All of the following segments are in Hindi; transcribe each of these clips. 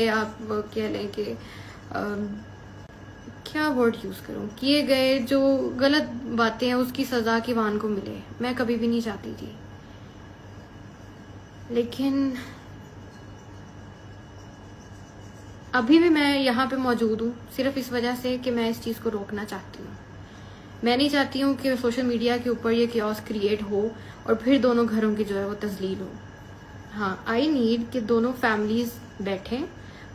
आप कह लें कि क्या वर्ड यूज़ करूं, किए गए जो गलत बातें हैं उसकी सज़ा किवान को मिले, मैं कभी भी नहीं चाहती थी। लेकिन अभी भी मैं यहाँ पे मौजूद हूँ सिर्फ इस वजह से कि मैं इस चीज़ को रोकना चाहती हूँ। मैं नहीं चाहती हूँ कि सोशल मीडिया के ऊपर ये क्योस क्रिएट हो और फिर दोनों घरों की जो है वो तजलील हो। हाँ, आई नीड कि दोनों फैमिलीज बैठें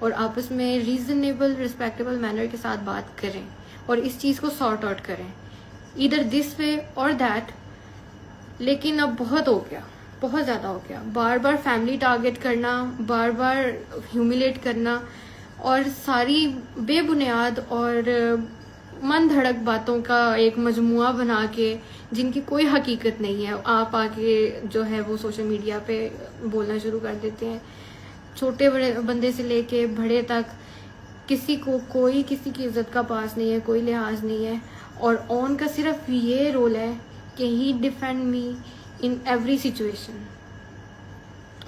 और आपस में रीजनेबल रिस्पेक्टेबल मैनर के साथ बात करें और इस चीज़ को सॉर्ट आउट करें, इधर दिस वे और दैट। लेकिन अब बहुत हो गया, बहुत ज़्यादा हो गया। बार बार फैमिली टारगेट करना, बार बार ह्यूमिलेट करना और सारी बेबुनियाद और मन धड़क बातों का एक मजमुआ बना के जिनकी कोई हकीकत नहीं है, आप आके जो है वो सोशल मीडिया पे बोलना शुरू कर देते हैं। छोटे बड़े बंदे से लेके बड़े तक किसी को कोई किसी की इज्जत का पास नहीं है, कोई लिहाज नहीं है। और ऑन का सिर्फ ये रोल है कि he defend me in every situation.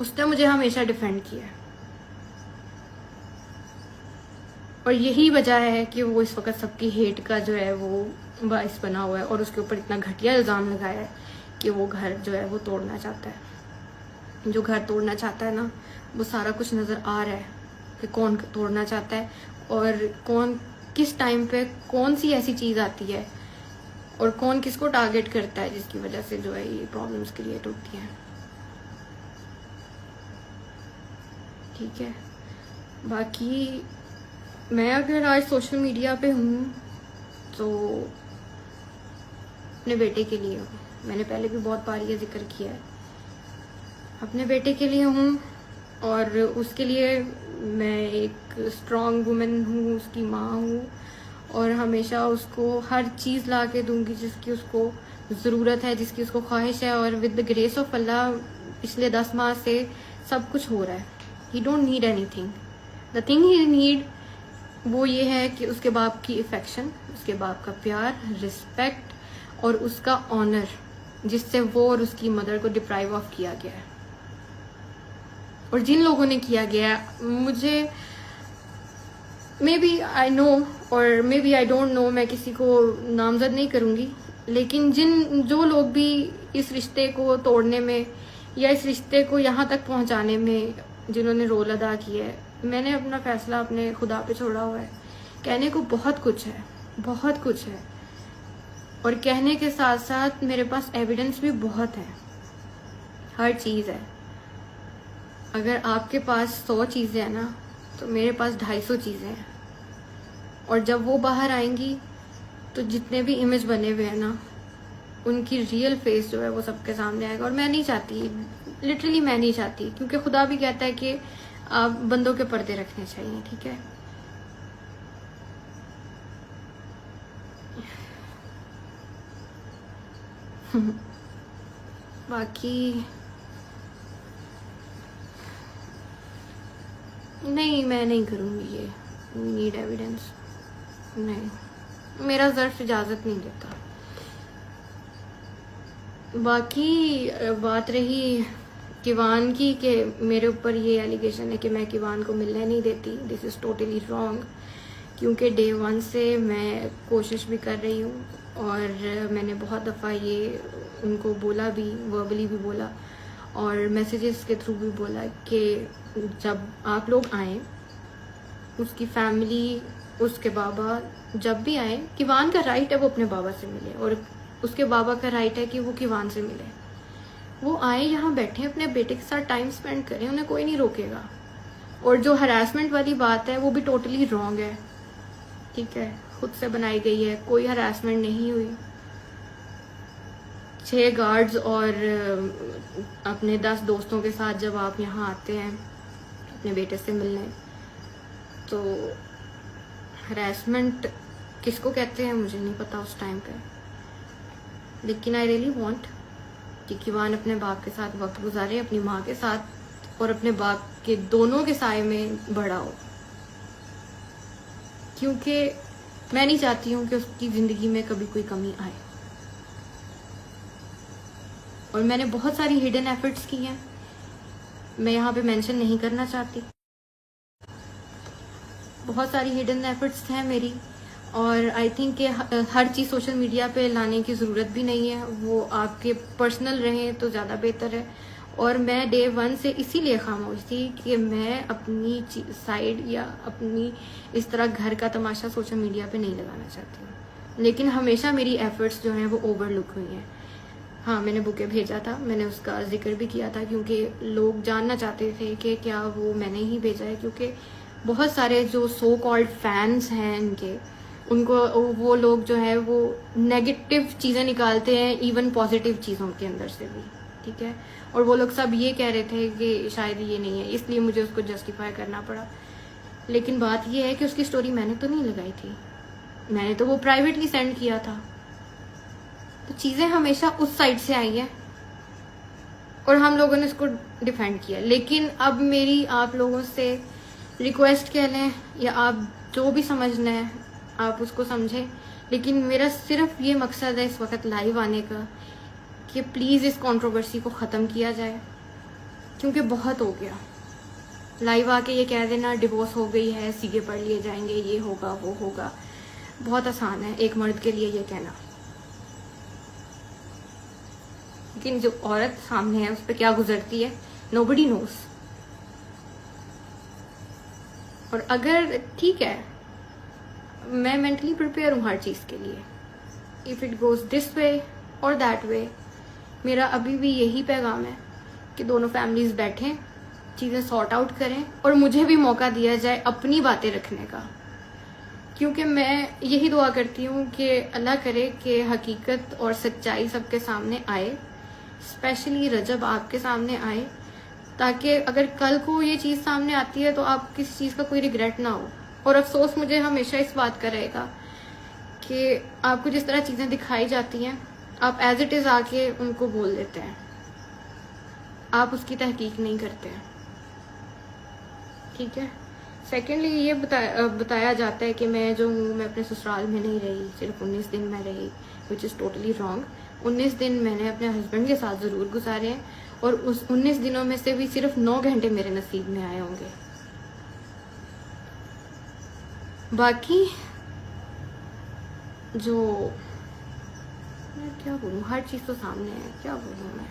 उसने मुझे हमेशा डिफेंड किया है और यही वजह है कि वो इस वक्त सबकी हेट का जो है वो बाइस बना हुआ है और उसके ऊपर इतना घटिया इल्ज़ाम लगाया है कि वो घर जो है वो तोड़ना चाहता है। जो घर तोड़ना चाहता है ना, वो सारा कुछ नज़र आ रहा है कि कौन तोड़ना चाहता है और कौन किस टाइम पे कौन सी ऐसी चीज़ आती है और कौन किसको टारगेट करता है जिसकी वजह से जो है ये प्रॉब्लम्स क्रिएट होती हैं। ठीक है, बाकी मैं अगर आज सोशल मीडिया पे हूँ तो अपने बेटे के लिए हूँ। मैंने पहले भी बहुत बार ये जिक्र किया है, अपने बेटे के लिए हूँ और उसके लिए मैं एक स्ट्रॉन्ग वुमेन हूँ, उसकी माँ हूँ और हमेशा उसको हर चीज़ ला के दूँगी जिसकी उसको ज़रूरत है, जिसकी उसको ख्वाहिश है। और विद द ग्रेस ऑफ अल्लाह पिछले 10 माह से सब कुछ हो रहा है। ही don't need anything, the thing he need वो ये है कि उसके बाप की अफेक्शन, उसके बाप का प्यार, रिस्पेक्ट और उसका ऑनर, जिससे वो और उसकी मदर को डिप्राइव ऑफ किया गया है। और जिन लोगों ने किया गया है, मुझे मे बी आई नो और maybe I don't know, मैं किसी को नामजद नहीं करूँगी, लेकिन जो लोग भी इस रिश्ते को तोड़ने में या इस रिश्ते को यहाँ तक पहुँचाने में जिन्होंने रोल अदा किया है, मैंने अपना फैसला अपने खुदा पे छोड़ा हुआ है। कहने को बहुत कुछ है, बहुत कुछ है और कहने के साथ साथ मेरे पास एविडेंस भी बहुत है, हर चीज़ है। अगर आपके पास 100 चीज़ें हैं ना, तो मेरे पास 250 चीज़ें हैं और जब वो बाहर आएंगी तो जितने भी इमेज बने हुए हैं ना, उनकी रियल फेस जो है वो सबके सामने आएगा। और मैं नहीं चाहती, लिटरली मैं नहीं चाहती, क्योंकि खुदा भी कहता है कि आप बंदों के पर्दे रखने चाहिए। ठीक है, बाकी नहीं, मैं नहीं करूँगी ये नीड एविडेंस, नहीं, मेरा ज़र्फ इजाज़त नहीं देता। बाकी बात रही किवान की कि मेरे ऊपर ये एलिगेशन है कि मैं किवान को मिलने नहीं देती, दिस इज़ टोटली रॉन्ग। क्योंकि डे 1 से मैं कोशिश भी कर रही हूँ और मैंने बहुत दफ़ा ये उनको बोला भी, वर्बली भी बोला और मैसेजेस के थ्रू भी बोला कि जब आप लोग आएँ, उसकी फैमिली, उसके बाबा जब भी आए, किवान का राइट है वो अपने बाबा से मिले और उसके बाबा का राइट है कि वो किवान से मिले। वो आए, यहाँ बैठे, अपने बेटे के साथ टाइम स्पेंड करें, उन्हें कोई नहीं रोकेगा। और जो हरासमेंट वाली बात है वो भी टोटली रॉन्ग है। ठीक है, खुद से बनाई गई है, कोई हरासमेंट नहीं हुई। 6 गार्ड्स और अपने 10 दोस्तों के साथ जब आप यहाँ आते हैं अपने बेटे से मिलने, तो हरासमेंट किसको कहते हैं मुझे नहीं पता उस टाइम पे, लेकिन आई रियली वांट कि किवान अपने बाप के साथ वक्त गुजारे, अपनी माँ के साथ और अपने बाप के दोनों के साए में बड़ा हो। क्योंकि मैं नहीं चाहती हूँ कि उसकी ज़िंदगी में कभी कोई कमी आए। और मैंने बहुत सारी हिडन एफर्ट्स की हैं, मैं यहाँ पे मेंशन नहीं करना चाहती, बहुत सारी हिडन एफर्ट्स हैं मेरी, और आई थिंक कि हर चीज़ सोशल मीडिया पे लाने की ज़रूरत भी नहीं है, वो आपके पर्सनल रहें तो ज़्यादा बेहतर है। और मैं डे 1 से इसीलिए खामोश थी कि मैं अपनी साइड या अपनी इस तरह घर का तमाशा सोशल मीडिया पे नहीं लगाना चाहती हूँ। लेकिन हमेशा मेरी एफर्ट्स जो हैं वो ओवरलुक हुई हैं। हाँ, मैंने बुके भेजा था, मैंने उसका जिक्र भी किया था, क्योंकि लोग जानना चाहते थे कि क्या वो मैंने ही भेजा है, क्योंकि बहुत सारे जो सो कॉल्ड फैंस हैं इनके, उनको वो लोग जो है वो नेगेटिव चीज़ें निकालते हैं इवन पॉजिटिव चीज़ों के अंदर से भी, ठीक है। और वो लोग सब ये कह रहे थे कि शायद ये नहीं है, इसलिए मुझे उसको जस्टिफाई करना पड़ा। लेकिन बात ये है कि उसकी स्टोरी मैंने तो नहीं लगाई थी, मैंने तो वो प्राइवेटली सेंड किया था। तो चीज़ें हमेशा उस साइड से आई हैं और हम लोगों ने इसको डिफेंड किया। लेकिन अब मेरी आप लोगों से रिक्वेस्ट कह लें या आप जो भी समझना है आप उसको समझें, लेकिन मेरा सिर्फ ये मकसद है इस वक्त लाइव आने का कि प्लीज़ इस कंट्रोवर्सी को ख़त्म किया जाए, क्योंकि बहुत हो गया। लाइव आके ये कह देना डिवोर्स हो गई है, सीए पढ़ लिए जाएंगे, ये होगा वो होगा, बहुत आसान है एक मर्द के लिए ये कहना, लेकिन जो औरत सामने है उस पर क्या गुजरती है नोबडी नोस। और अगर ठीक है, मैं मेंटली प्रिपेयर हूँ हर चीज़ के लिए, if it goes this way और दैट वे। मेरा अभी भी यही पैगाम है कि दोनों फैमिलीज बैठें, चीज़ें सॉर्ट आउट करें और मुझे भी मौका दिया जाए अपनी बातें रखने का, क्योंकि मैं यही दुआ करती हूँ कि अल्लाह करे कि हकीकत और सच्चाई सबके सामने आए, स्पेशली रजब आपके सामने आए, ताकि अगर कल को ये चीज़ सामने आती है तो आप किसी चीज़ का कोई रिग्रेट ना हो। और अफसोस मुझे हमेशा इस बात का रहेगा कि आपको जिस तरह चीज़ें दिखाई जाती हैं आप एज इट इज़ आके उनको बोल देते हैं, आप उसकी तहकीक नहीं करते हैं, ठीक है। सेकेंडली ये बताया जाता है कि मैं जो हूँ मैं अपने ससुराल में नहीं रही, सिर्फ 19 दिन मैं रही, विच इज़ टोटली रॉन्ग। 19 दिन मैंने अपने हस्बैंड के साथ ज़रूर गुजारे हैं, और उस 19 दिनों में से भी सिर्फ 9 घंटे मेरे नसीब में आए होंगे। बाकी जो मैं क्या बोलूँ, हर चीज़ तो सामने है, क्या बोलूँ मैं।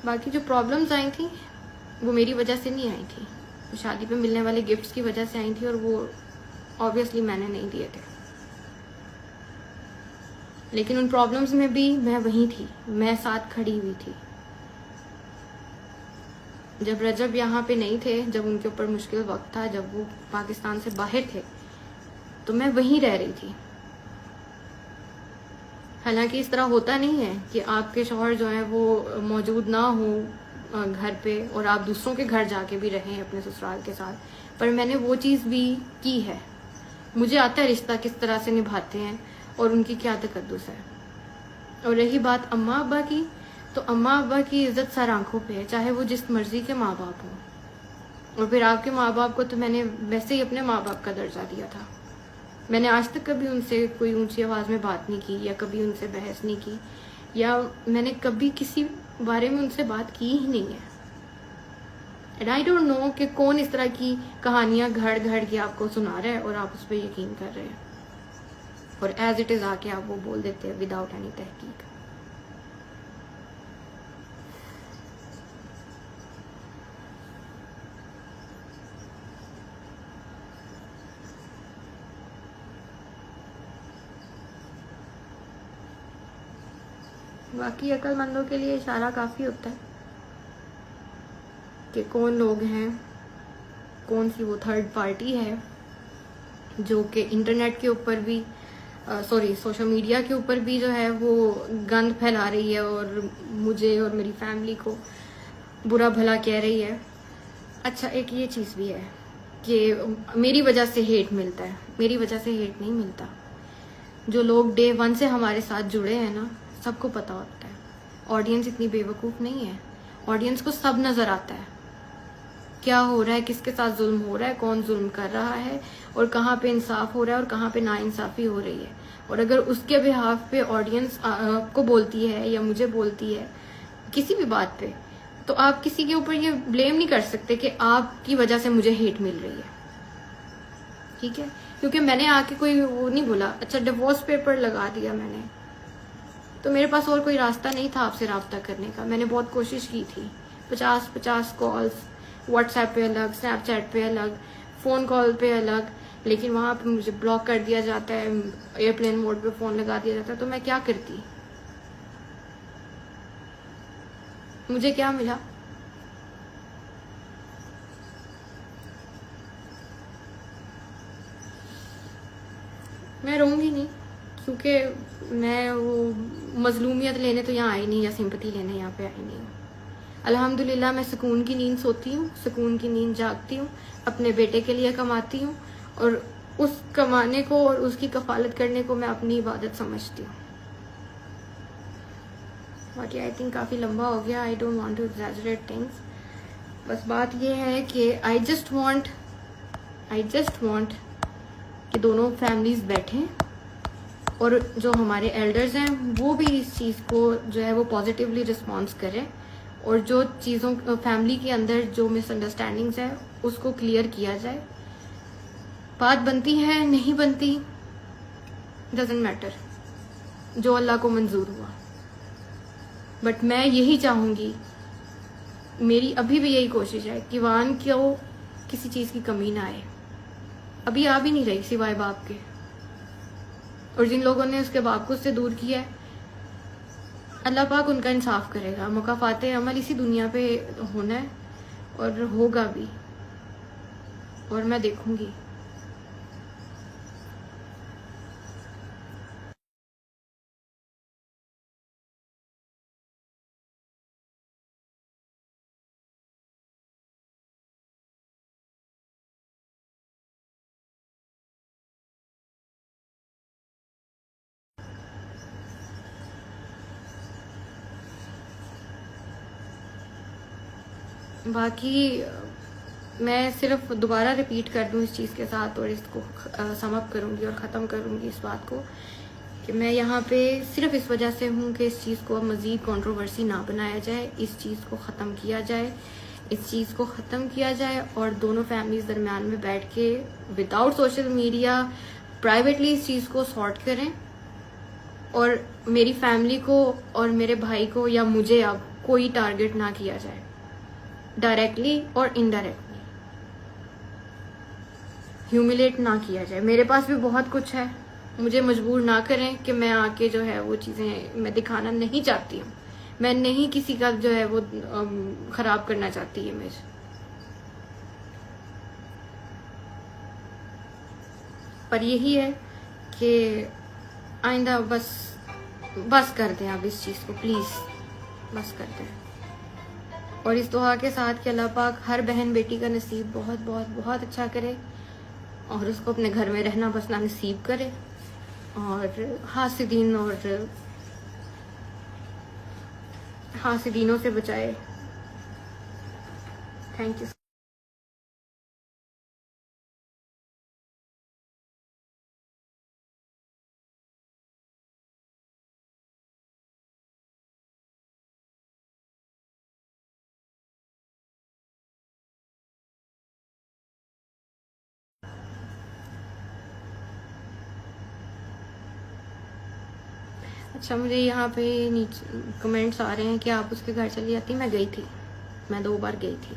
बाकी जो प्रॉब्लम्स आई थी वो मेरी वजह से नहीं आई थी, शादी पे मिलने वाले गिफ्ट्स की वजह से आई थी, और वो ऑब्वियसली मैंने नहीं दिए थे। लेकिन उन प्रॉब्लम्स में भी मैं वहीं थी, मैं साथ खड़ी हुई थी। जब रजब यहाँ पे नहीं थे, जब उनके ऊपर मुश्किल वक्त था, जब वो पाकिस्तान से बाहर थे, तो मैं वहीं रह रही थी। हालांकि इस तरह होता नहीं है कि आपके शौहर जो है वो मौजूद ना हो घर पे और आप दूसरों के घर जाके भी रहें अपने ससुराल के साथ, पर मैंने वो चीज़ भी की है। मुझे आता है रिश्ता किस तरह से निभाते हैं और उनकी क्या तकद्दुस है। और रही बात अम्मा अब्बा की, तो अम्मा अब्बा की इज्जत सर आंखों पे है, चाहे वो जिस मर्जी के माँ बाप हों। और फिर आपके माँ बाप को तो मैंने वैसे ही अपने माँ बाप का दर्जा दिया था। मैंने आज तक कभी उनसे कोई ऊंची आवाज़ में बात नहीं की, या कभी उनसे बहस नहीं की, या मैंने कभी किसी बारे में उनसे बात की ही नहीं है। एंड आई डोंट नो कि कौन इस तरह की कहानियां घड़ घड़ के आपको सुना रहा है और आप उस पर यकीन कर रहे हैं, और एज इट इज़ आके आप वो बोल देते हैं विदाउट एनी तहकीक। बाकी अक्लमंदों के लिए इशारा काफ़ी होता है कि कौन लोग हैं, कौन सी वो थर्ड पार्टी है जो कि इंटरनेट के ऊपर भी सोशल मीडिया के ऊपर भी जो है वो गंद फैला रही है और मुझे और मेरी फैमिली को बुरा भला कह रही है। अच्छा, एक ये चीज़ भी है कि मेरी वजह से हेट मिलता है, मेरी वजह से हेट नहीं मिलता। जो लोग डे 1 से हमारे साथ जुड़े हैं ना, सबको पता होता है। ऑडियंस इतनी बेवकूफ़ नहीं है, ऑडियंस को सब नज़र आता है क्या हो रहा है, किसके साथ जुल्म हो रहा है, कौन जुल्म कर रहा है, और कहाँ पे इंसाफ हो रहा है और कहाँ पे नाइंसाफ़ी हो रही है। और अगर उसके बिहाफ पे ऑडियंस को बोलती है या मुझे बोलती है किसी भी बात पे, तो आप किसी के ऊपर ये ब्लेम नहीं कर सकते कि आपकी वजह से मुझे हेट मिल रही है, ठीक है? क्योंकि मैंने आके कोई वो नहीं बोला। अच्छा, डिवोर्स पेपर लगा दिया मैंने, तो मेरे पास और कोई रास्ता नहीं था आपसे रब्ता करने का। मैंने बहुत कोशिश की थी, 50 कॉल्स, व्हाट्सएप पे अलग, स्नैपचैट पे अलग, फ़ोन कॉल पे अलग, लेकिन वहाँ पे मुझे ब्लॉक कर दिया जाता है, एयरप्लेन मोड पे फ़ोन लगा दिया जाता है। तो मैं क्या करती? मुझे क्या मिला? मैं रहूँगी नहीं, क्योंकि मैं वो मजलूमियत लेने तो यहाँ आई नहीं, या सिंपैथी लेने यहाँ पे आई नहीं हूँ। अल्हम्दुलिल्लाह मैं सुकून की नींद सोती हूँ, सुकून की नींद जागती हूँ, अपने बेटे के लिए कमाती हूँ, और उस कमाने को और उसकी कफालत करने को मैं अपनी इबादत समझती हूँ। बाकी आई थिंक काफ़ी लंबा हो गया, I don't want to exaggerate things. बस बात ये है कि आई जस्ट वांट कि दोनों फैमिलीज बैठें, और जो हमारे एल्डर्स हैं वो भी इस चीज़ को जो है वो पॉजिटिवली रिस्पॉन्स करें, और जो चीज़ों फैमिली के अंदर जो मिसअंडरस्टैंडिंग्स है उसको क्लियर किया जाए। बात बनती है नहीं बनती, डजेंट मैटर, जो अल्लाह को मंजूर हुआ। बट मैं यही चाहूँगी, मेरी अभी भी यही कोशिश है कि वान को किसी चीज़ की कमी ना आए। अभी आ भी नहीं रही सिवाय बाप के, और जिन लोगों ने उसके बाप को उससे दूर किया है, अल्लाह पाक उनका इंसाफ करेगा। मुकाफाते अमल इसी दुनिया पे होना है, और होगा भी, और मैं देखूंगी। बाकी मैं सिर्फ दोबारा रिपीट कर दूं इस चीज़ के साथ, और इसको समअप करूंगी और ख़त्म करूंगी इस बात को, कि मैं यहाँ पे सिर्फ इस वजह से हूँ कि इस चीज़ को मज़ीद कंट्रोवर्सी ना बनाया जाए, इस चीज़ को ख़त्म किया जाए, और दोनों फैमिलीज़ दरमियान में बैठ के विदाउट सोशल मीडिया प्राइवेटली इस चीज़ को सॉर्ट करें, और मेरी फैमिली को और मेरे भाई को या मुझे अब कोई टारगेट ना किया जाए, डायरेक्टली और इनडायरेक्टली ह्यूमिलेट ना किया जाए। मेरे पास भी बहुत कुछ है, मुझे मजबूर ना करें कि मैं आके जो है वो चीज़ें मैं दिखाना नहीं चाहती हूँ। मैं नहीं किसी का जो है वो ख़राब करना चाहती इमेज। पर यही है कि आइंदा बस कर दें अब इस चीज़ को, प्लीज़ बस कर दें। और इस दुआ के साथ कि अल्लाह पाक हर बहन बेटी का नसीब बहुत बहुत बहुत अच्छा करे, और उसको अपने घर में रहना बसना नसीब करे, और हासिदीनों से बचाए। Thank you. अच्छा, मुझे यहाँ पे नीचे कमेंट्स आ रहे हैं कि आप उसके घर चली जाती। मैं गई थी, मैं 2 बार गई थी।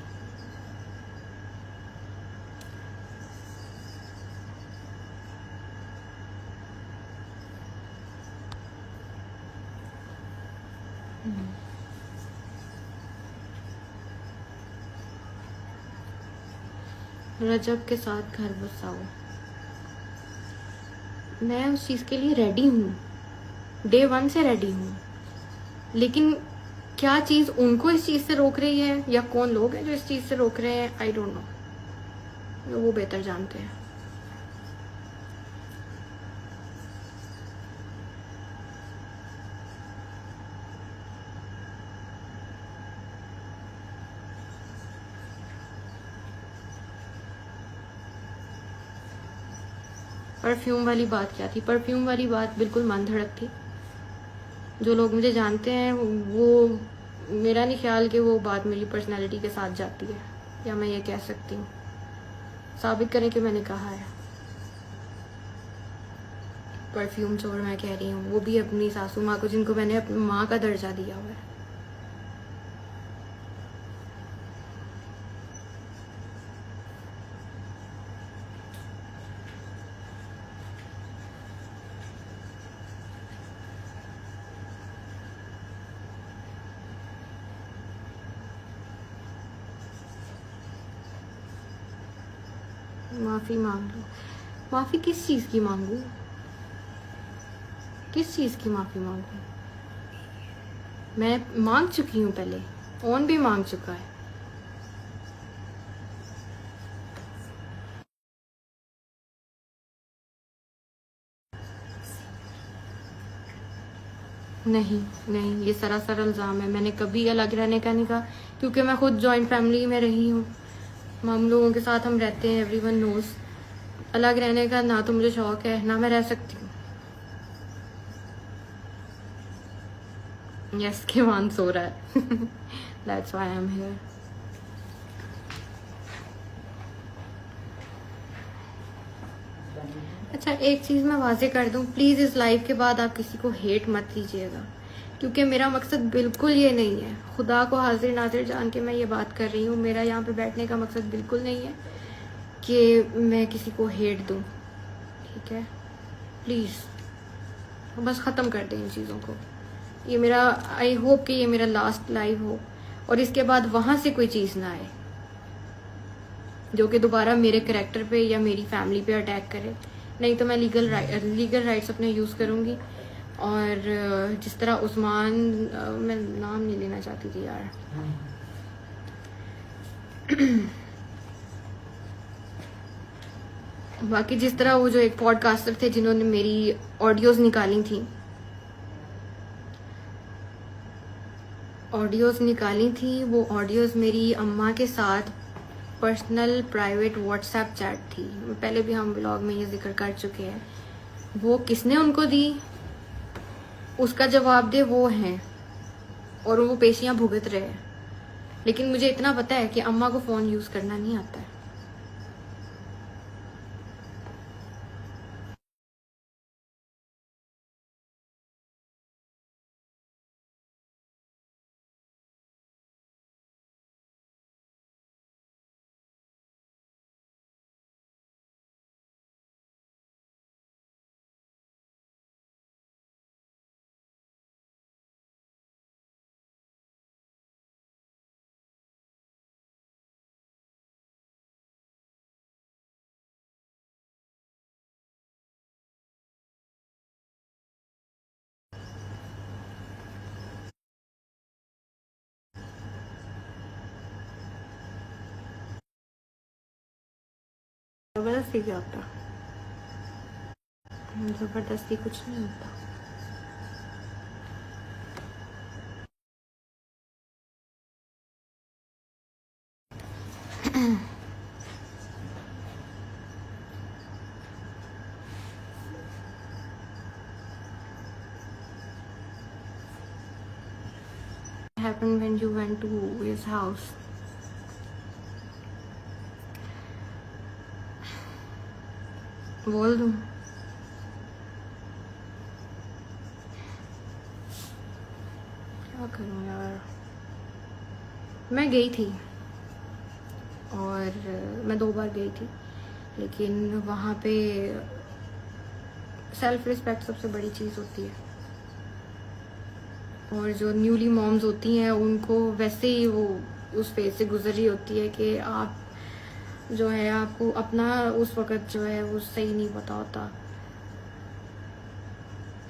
रजब के साथ घर बसाओ, मैं उस चीज़ के लिए रेडी हूँ, डे 1 से रेडी हूँ, लेकिन क्या चीज़ उनको इस चीज़ से रोक रही है, या कौन लोग हैं जो इस चीज़ से रोक रहे हैं, आई डोंट नो, वो बेहतर जानते हैं। परफ्यूम वाली बात क्या थी? परफ्यूम वाली बात बिल्कुल मन धड़क थी। जो लोग मुझे जानते हैं वो मेरा नहीं ख्याल कि वो बात मेरी पर्सनैलिटी के साथ जाती है, या मैं ये कह सकती हूँ। साबित करें कि मैंने कहा है। परफ्यूम चोर मैं कह रही हूँ, वो भी अपनी सासू माँ को, जिनको मैंने अपनी माँ का दर्जा दिया हुआ है। माफ़ी मांग लो। माफ़ी किस चीज़ की मांगू? किस चीज़ की माफ़ी मांगू? मैं मांग चुकी हूँ पहले, कौन भी मांग चुका है। नहीं नहीं, ये सरासर इल्ज़ाम है। मैंने कभी अलग रहने का नहीं कहा, क्योंकि मैं खुद जॉइंट फैमिली में रही हूँ। हम लोगों के साथ हम रहते हैं, एवरीवन नोज़। अलग रहने का ना तो मुझे शौक है, ना मैं रह सकती हूँ। यस, के वन सो रहा है। That's why I am here. अच्छा, एक चीज़ मैं वाजे कर दूं, प्लीज़ इस लाइव के बाद आप किसी को हेट मत कीजिएगा, क्योंकि मेरा मकसद बिल्कुल ये नहीं है। खुदा को हाजिर नाजिर जान के मैं ये बात कर रही हूँ, मेरा यहाँ पे बैठने का मकसद बिल्कुल नहीं है कि मैं किसी को हेट दूं, ठीक है? प्लीज़ बस ख़त्म कर दें इन चीज़ों को। ये मेरा, आई होप कि ये मेरा लास्ट लाइव हो, और इसके बाद वहाँ से कोई चीज़ ना आए जो कि दोबारा मेरे कैरेक्टर पे या मेरी फैमिली पे अटैक करे। नहीं तो मैं लीगल राइट्स अपने यूज़ करूँगी। और जिस तरह उस्मान, मैं नाम नहीं लेना चाहती थी यार, बाकी जिस तरह वो जो एक पॉडकास्टर थे जिन्होंने मेरी ऑडियोज़ निकाली थी, वो ऑडियोज़ मेरी अम्मा के साथ पर्सनल प्राइवेट व्हाट्सएप चैट थी। पहले भी हम ब्लॉग में ये जिक्र कर चुके हैं। वो किसने उनको दी, उसका जवाब दे वो हैं, और वो पेशियां भुगत रहे हैं। लेकिन मुझे इतना पता है कि अम्मा को फ़ोन यूज़ करना नहीं आता है। ज़बरदस्ती क्या होता? ज़बरदस्ती कुछ नहीं होता। Happened when you went to his house? बोल दूँ? क्या करूँ यार। मैं गई थी, और मैं 2 बार गई थी, लेकिन वहाँ पे सेल्फ रिस्पेक्ट सबसे बड़ी चीज़ होती है। और जो न्यूली मॉम्स होती हैं उनको वैसे ही वो उस फेज से गुजर रही होती है कि आप जो है, आपको अपना उस वक़्त जो है वो सही नहीं पता होता,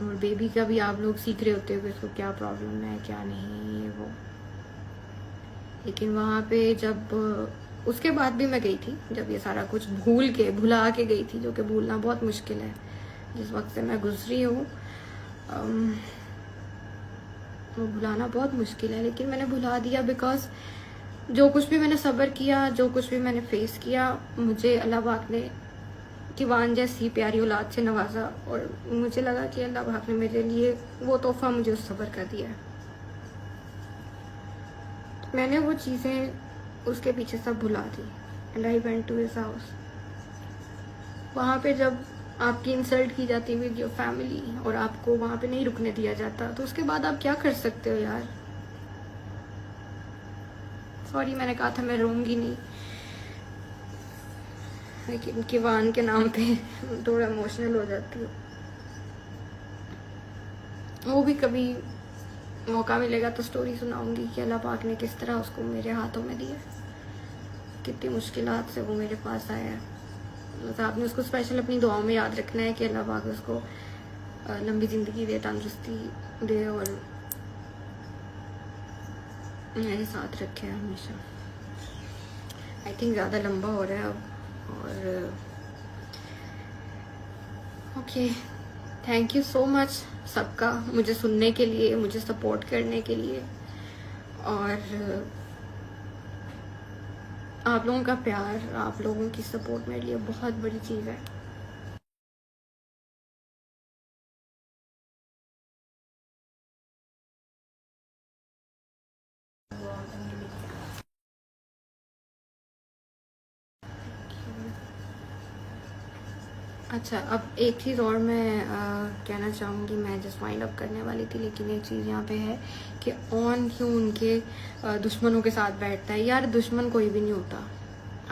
और बेबी का भी आप लोग सीख रहे होते हो कि उसको क्या प्रॉब्लम है क्या नहीं, ये वो। लेकिन वहाँ पे जब, उसके बाद भी मैं गई थी जब ये सारा कुछ भुला के गई थी, जो कि भूलना बहुत मुश्किल है जिस वक्त से मैं गुजरी हूँ। वो भुलाना बहुत मुश्किल है, लेकिन मैंने भुला दिया, बिकॉज जो कुछ भी मैंने सब्र किया, जो कुछ भी मैंने फेस किया, मुझे अल्लाह पाक ने किवान जैसी प्यारी औलाद से नवाजा, और मुझे लगा कि अल्लाह पाक ने मेरे लिए वो तोहफा मुझे उस सब्र का दिया है। मैंने वो चीज़ें उसके पीछे सब भुला दी and I went to his house. वहाँ पे जब आपकी इंसल्ट की जाती है विद योर फैमिली और आपको वहाँ पे नहीं रुकने दिया जाता, तो उसके बाद आप क्या कर सकते हो यार। सॉरी, मैंने कहा था मैं रोऊंगी नहीं, लेकिन किवान के नाम पे थोड़ा इमोशनल हो जाती हूँ। वो भी कभी मौका मिलेगा तो स्टोरी सुनाऊंगी कि अल्लाह पाक ने किस तरह उसको मेरे हाथों में दिया, कितनी मुश्किलात से वो मेरे पास आया है। बस आपने उसको स्पेशल अपनी दुआओं में याद रखना है कि अल्लाह पाक उसको लंबी ज़िंदगी दे, तंदुरुस्ती दे और मेरे साथ रखे हमेशा। आई थिंक ज़्यादा लंबा हो रहा है अब। और okay, thank you so much सबका मुझे सुनने के लिए, मुझे सपोर्ट करने के लिए। और आप लोगों का प्यार, आप लोगों की सपोर्ट मेरे लिए बहुत बड़ी चीज़ है। अच्छा, अब एक चीज़ और मैं कहना चाहूँगी, मैं जस्ट वाइंड अप करने वाली थी, लेकिन एक चीज़ यहाँ पे है कि ऑन क्यों उनके दुश्मनों के साथ बैठता है। यार दुश्मन कोई भी नहीं होता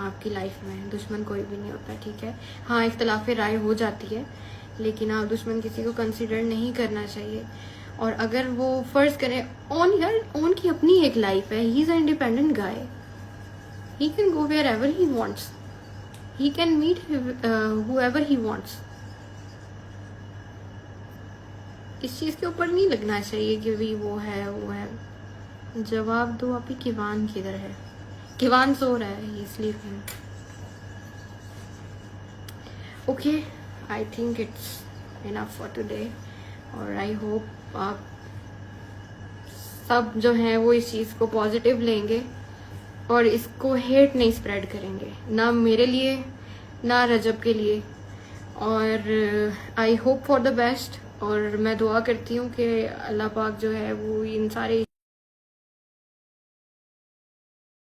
आपकी लाइफ में, दुश्मन कोई भी नहीं होता, ठीक है। हाँ, इख्तलाफ राय हो जाती है, लेकिन आप दुश्मन किसी को कंसिडर नहीं करना चाहिए। और अगर वो फ़र्ज़ करें ऑन की अपनी एक लाइफ है, he is a independent guy, he can go wherever he wants, he can meet whoever he wants। इस चीज़ के ऊपर नहीं लगना चाहिए कि भी वो है। जवाब दो अभी, किवान किधर है? किवान सो रहा है, he sleeping. Okay, I think it's enough for today. और आई होप आप सब जो हैं वो इस चीज़ को पॉजिटिव लेंगे और इसको हेट नहीं स्प्रेड करेंगे, ना मेरे लिए ना रजब के लिए। और I hope for the best, और मैं दुआ करती हूँ कि अल्लाह पाक जो है वो इन सारे